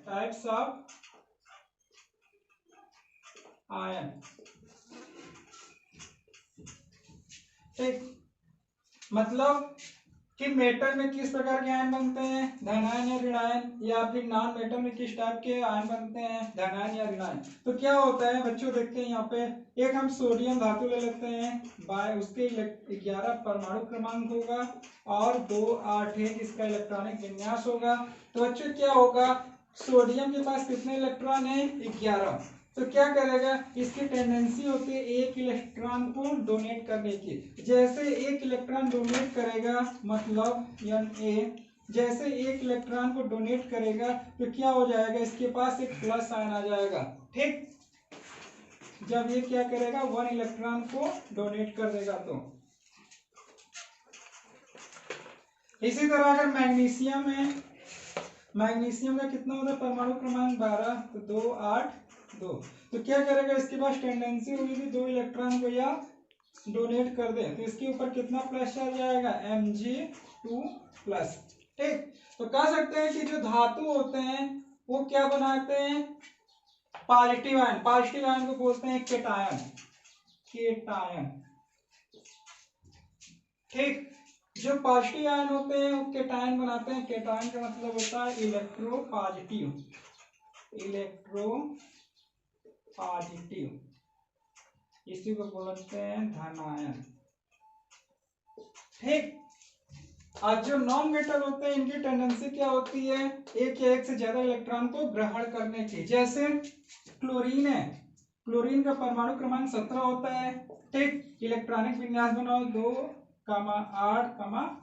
Types of ion. ठीक, मतलब कि मेटल में किस प्रकार के आयन बनते हैं, धन आयन या ऋण आयन, या फिर नॉन मेटल में किस टाइप के आयन बनते हैं, धन आयन या ऋण आयन। तो क्या होता है बच्चों, देखते हैं यहाँ पे एक हम सोडियम धातु ले लेते हैं, बाय उसके 11 परमाणु क्रमांक होगा और 2 8 1 इसका इलेक्ट्रॉनिक विन्यास होगा। तो बच्चों क्या होगा, सोडियम के पास कितने इलेक्ट्रॉन है, 11। तो क्या करेगा, इसकी टेंडेंसी होती है एक इलेक्ट्रॉन को डोनेट करने की। जैसे एक इलेक्ट्रॉन डोनेट करेगा, मतलब Na जैसे एक इलेक्ट्रॉन को डोनेट करेगा तो क्या हो जाएगा, इसके पास एक प्लस आयन आ जाएगा। ठीक, जब ये क्या करेगा, 1 इलेक्ट्रॉन को डोनेट कर देगा। तो इसी तरह अगर मैग्नीशियम है, मैग्नीशियम का कितना होता है परमाणु क्रमांक 12, तो 2 8 2। तो क्या करेगा, इसके पास टेंडेंसी होगी कि 2 इलेक्ट्रॉन को या डोनेट कर दे, तो इसके ऊपर कितना प्लस आ जाएगा, Mg2 प्लस। ठीक, तो कह सकते हैं कि जो धातु होते हैं वो क्या बनाते हैं, पॉजिटिव आयन। पॉजिटिव आयन को बोलते हैं केटायन, केटायन। ठीक, जो पॉजिटिव आयन होते हैं वो केटायन बनाते हैं। केटायन का मतलब होता है इलेक्ट्रो पॉजिटिव, इलेक्ट्रो पॉजिटिव, इसी को बोलते हैं धन आयन। ठीक, आज जो नॉन मेटल होते हैं इनकी टेंडेंसी क्या होती है, एक या एक से ज्यादा इलेक्ट्रॉन को ग्रहण करने की। जैसे क्लोरीन है, क्लोरीन का परमाणु क्रमांक 17 होता है। ठीक, इलेक्ट्रॉनिक विन्यास बनाओ 2 8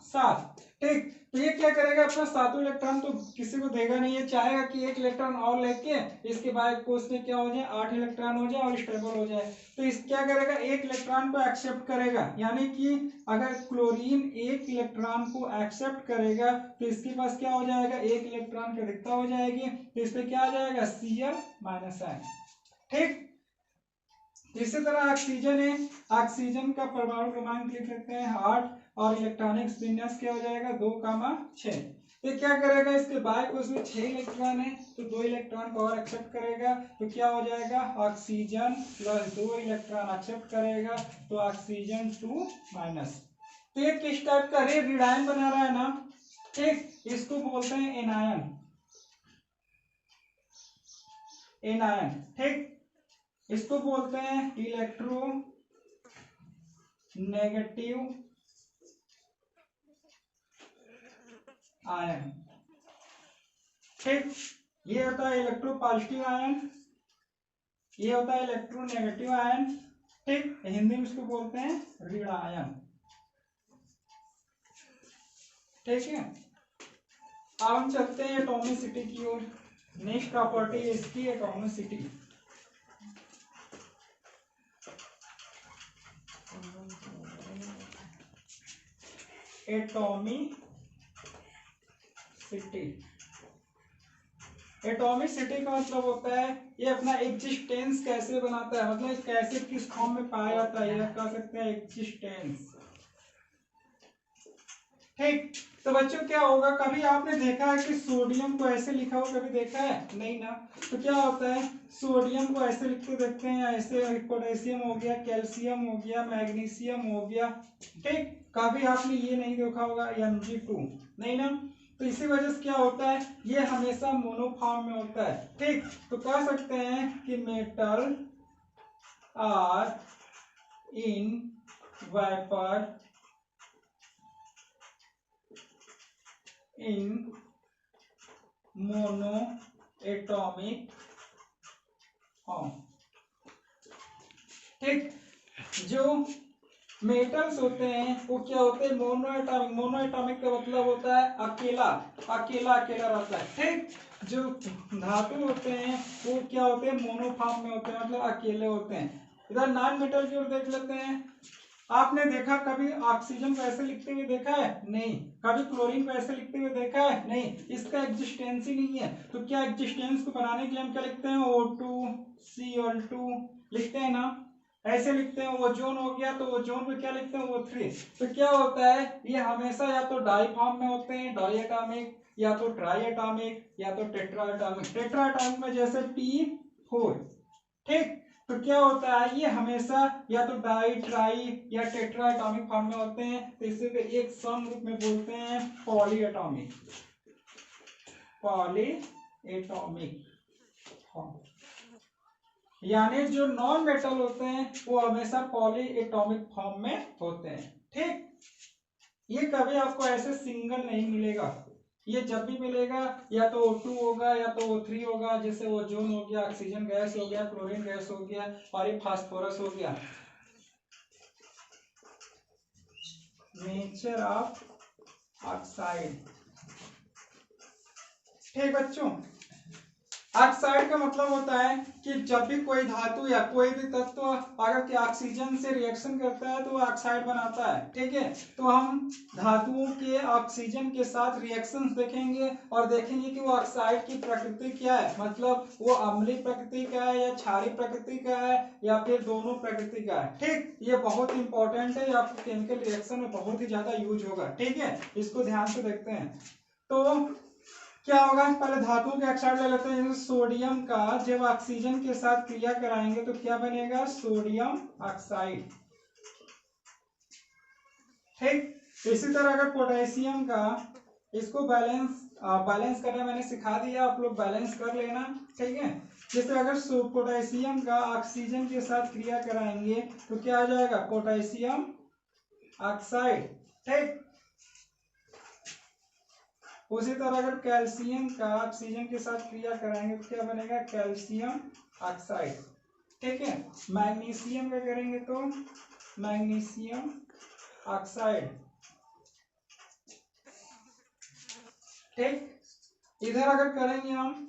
7। ठीक, तो ये क्या करेगा, अपना 7 इलेक्ट्रॉन तो किसी को देगा नहीं, ये चाहेगा कि एक इलेक्ट्रॉन और लेके इसके बाद कोष में क्या हो जाए, 8 इलेक्ट्रॉन हो जाए और स्टेबल हो जाए। तो इस क्या करेगा, एक इलेक्ट्रॉन को एक्सेप्ट करेगा, यानी कि अगर क्लोरीन एक इलेक्ट्रॉन को एक्सेप्ट करेगा तो इसके पास क्या हो जाएगा, एक इलेक्ट्रॉन की अधिकता हो जाएगी, तो इसमें क्या आ जाएगा, Cl माइनस आयन। ठीक, इसी तरह ऑक्सीजन है, ऑक्सीजन का परमाणु क्रमांक लिख सकते हैं 8 और इलेक्ट्रॉनिक विन्यास क्या हो जाएगा, 2 6। तो क्या करेगा, इसके बाय कोष में 6 इलेक्ट्रॉन है, तो 2 इलेक्ट्रॉन को और एक्सेप्ट करेगा, तो क्या हो जाएगा, ऑक्सीजन प्लस 2 इलेक्ट्रॉन एक्सेप्ट करेगा, तो ऑक्सीजन 2 माइनस। तो ये किस टाइप का ऋण आयन बना रहा है ना। ठीक, इसको बोलते हैं एनायन, एनायन। ठीक, इसको बोलते हैं इलेक्ट्रो नेगेटिव आयन। ठीक, ये होता है इलेक्ट्रो पॉजिटिव आयन, ये होता है इलेक्ट्रो नेगेटिव आयन। ठीक, हिंदी में इसको बोलते हैं ऋण आयन। ठीक है, अब हम चलते हैं एटॉमिसिटी की ओर। नेक्स्ट प्रॉपर्टी है इसकी एटॉमिसिटी। एटॉमिसिटी, एटॉमिसिटी का मतलब होता है ये अपना एग्जिस्टेंस कैसे बनाता है, मतलब कैसे किस फॉर्म में पाया जाता है, यह कह सकते हैं एग्जिस्टेंस। ठीक, तो बच्चों क्या होगा, कभी आपने देखा है कि सोडियम को ऐसे लिखा हो, कभी देखा है, नहीं ना। तो क्या होता है, सोडियम को ऐसे लिखते देखते हैं, ऐसे पोटेशियम हो गया, कैल्शियम हो गया, मैग्नीशियम हो गया। ठीक, कभी आपने ये नहीं देखा होगा Mg2, नहीं ना। तो इसी वजह से क्या होता है, ये हमेशा मोनोफॉर्म में होता है। ठीक, तो कह सकते हैं कि metal are in vapour in mono atomic form. ठीक, जो मेटल्स होते हैं वो क्या होते हैं, मोनो एटॉमिक। मोनो एटॉमिक का मतलब होता है अकेला, अकेला अकेला रहता है। ठीक, जो धातु होते हैं वो क्या होते हैं, मोनोफॉर्म में होते हैं, मतलब अकेले होते हैं। इधर नॉन मेटल की ओर देख लेते हैं। आपने देखा कभी ऑक्सीजन को ऐसे लिखते हुए देखा है, नहीं। कभी क्लोरीन को ऐसे लिखते हुए देखा है, नहीं। इसका एग्जिस्टेंस ही नहीं है। तो क्या एग्जिस्टेंस को बनाने के लिए हम क्या लिखते हैं, O2 Cl2 लिखते हैं ना। ऐसे लिखते हैं, ओजोन हो गया तो ओजोन को क्या लिखते हैं, O3। तो क्या होता है, ये हमेशा या तो डाई फॉर्म में होते हैं, डाई एटॉमिक, या तो ट्राई एटॉमिक, या तो टेट्रा एटॉमिक। टेट्रा एटॉमिक में जैसे P4, ठीक। तो क्या होता है, ये हमेशा या तो डाई, ट्राई या टेट्रा एटॉमिक फॉर्म में होते हैं। तो इसे एक सम रूप में बोलते हैं poly atomic, poly atomic form. यानी जो नॉन मेटल होते हैं वो हमेशा पॉली एटॉमिक फॉर्म में होते हैं, ठीक। ये कभी आपको ऐसे सिंगल नहीं मिलेगा, ये जब भी मिलेगा या तो O2 होगा या तो O3 होगा। जैसे ओजोन हो गया, ऑक्सीजन गैस हो गया, क्लोरीन गैस हो गया, और ये फास्फोरस हो गया। नेचर ऑफ ऑक्साइड, ठीक बच्चों। ऑक्साइड का मतलब होता है कि जब भी कोई धातु या कोई भी तत्व अगर कि ऑक्सीजन से रिएक्शन करता है तो वो ऑक्साइड बनाता है, ठीक है। तो हम धातुओं के ऑक्सीजन के साथ रिएक्शंस देखेंगे और देखेंगे कि वो ऑक्साइड की प्रकृति क्या है, मतलब वो अम्लीय प्रकृति का है या क्षारीय प्रकृति का है या फिर दोनों प्रकृति का है, ठीक। ये बहुत इंपॉर्टेंट है, आपको केमिकल रिएक्शन में बहुत ही ज्यादा यूज होगा, ठीक है। इसको ध्यान से देखते हैं। तो क्या होगा, पहले धातुओं के ऑक्साइड ले लेते हैं। जैसे सोडियम का जब ऑक्सीजन के साथ क्रिया कराएंगे तो क्या बनेगा, सोडियम ऑक्साइड, ठीक। इसी तरह अगर पोटेशियम का, इसको बैलेंस करना मैंने सिखा दिया, आप लोग बैलेंस कर लेना, ठीक है। जैसे अगर पोटेशियम का ऑक्सीजन के साथ क्रिया कराएंगे तो क्या आ जाएगा, पोटेशियम ऑक्साइड, ठीक। उसी तरह अगर कैल्शियम का ऑक्सीजन के साथ क्रिया कराएंगे तो क्या बनेगा, कैल्शियम ऑक्साइड, ठीक है। मैग्नीशियम का करेंगे तो मैग्नीशियम ऑक्साइड, ठीक। इधर अगर करेंगे हम,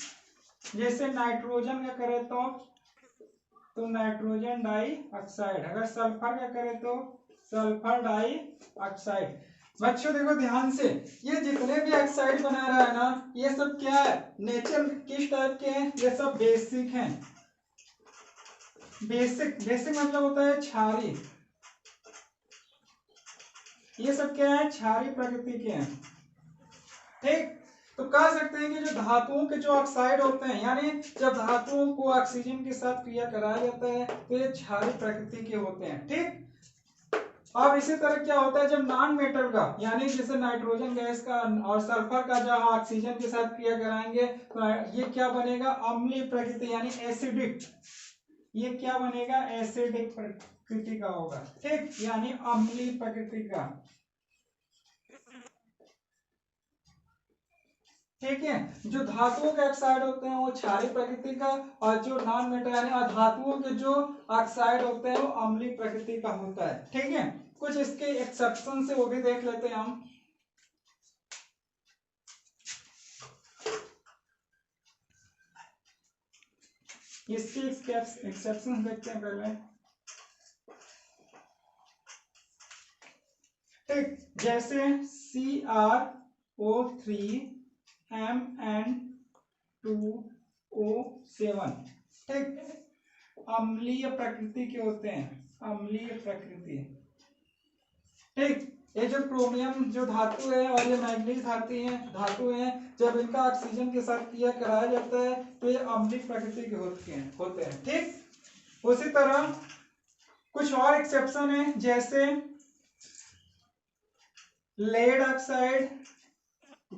जैसे नाइट्रोजन का करें तो नाइट्रोजन डाई ऑक्साइड, अगर सल्फर का करें तो सल्फर डाई ऑक्साइड। बच्चों देखो ध्यान से, ये जितने भी ऑक्साइड बना रहा है ना, ये सब क्या है, नेचर किस टाइप के हैं, ये सब बेसिक हैं। बेसिक बेसिक मतलब होता है क्षारीय, ये सब क्या है, क्षारीय प्रकृति के हैं, ठीक। तो कह सकते हैं कि जो धातुओं के जो ऑक्साइड होते हैं, यानी जब धातुओं को ऑक्सीजन के साथ क्रिया कराया जाता है तो ये क्षारीय प्रकृति के होते हैं, ठीक। अब इसी तरह क्या होता है, जब नॉन मेटल का, यानी जैसे नाइट्रोजन गैस का और सल्फर का जब ऑक्सीजन के साथ क्रिया कराएंगे तो ये क्या बनेगा, अम्लीय प्रकृति यानी एसिडिक, ये क्या बनेगा, एसिडिक प्रकृति का होगा, ठीक, यानी अम्लीय प्रकृति का, ठीक है। जो धातुओं के ऑक्साइड होते हैं वो क्षारीय प्रकृति का, और जो नॉन मेटल यानी अधातुओं के जो ऑक्साइड होते हैं वो अम्लीय प्रकृति का होता है, ठीक है। कुछ इसके एक्सेप्शन से वो भी देख लेते हैं हम। इसके एक्सेप्शन देखते हैं पहले, ठीक। जैसे CrO3Mn2O7, ठीक, अम्लीय प्रकृति के होते हैं, अम्लीय प्रकृति, ठीक। ये जो क्रोमियम जो धातु है और ये मैग्नीज धातु है, जब इनका ऑक्सीजन के साथ क्रिया कराया जाता है तो ये अम्लीय प्रकृति के होते हैं, ठीक। उसी तरह कुछ और एक्सेप्शन है, जैसे lead oxide,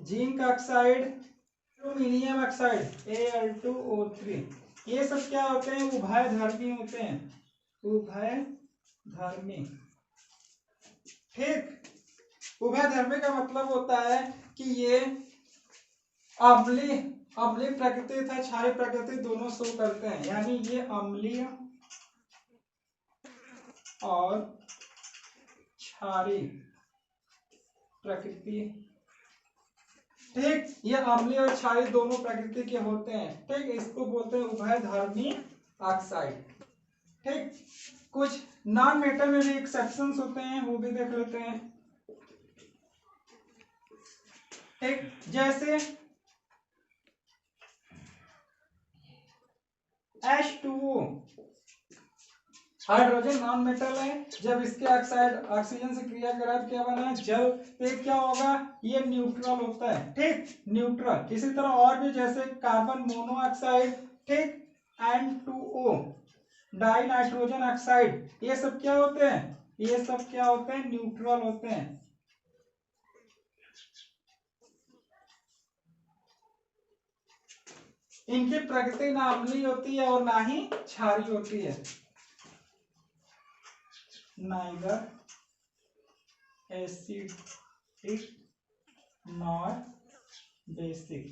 zinc oxide, aluminium oxide Al2O3, ये सब क्या होते हैं, उभयधर्मी होते हैं, उभयधर्मी, ठीक। उभयधर्मी का मतलब होता है कि ये अम्लीय अम्लीय प्रकृति तथा क्षारीय प्रकृति दोनों शो करते हैं, यानी ये अम्लीय और क्षारीय प्रकृति, ठीक। ये अम्लीय और क्षारीय दोनों प्रकृति के होते हैं, ठीक। इसको बोलते हैं उभयधर्मी ऑक्साइड, ठीक। कुछ नॉन मेटल में भी एक्सेप्शंस होते हैं, वो भी देख लेते हैं, ठीक। जैसे H2O, हाइड्रोजन नॉन मेटल है, जब इसके ऑक्साइड ऑक्सीजन से क्रिया करा क्या बना जल, तो क्या होगा, ये न्यूट्रल होता है, ठीक, न्यूट्रल। इसी तरह और भी जैसे कार्बन मोनोऑक्साइड, ठीक, N2O डाई नाइट्रोजन ऑक्साइड, ये सब क्या होते हैं, ये सब क्या होते हैं, न्यूट्रल होते हैं। इनकी प्रकृति ना अम्लीय होती है और ना ही क्षारीय होती है, neither acidic nor basic।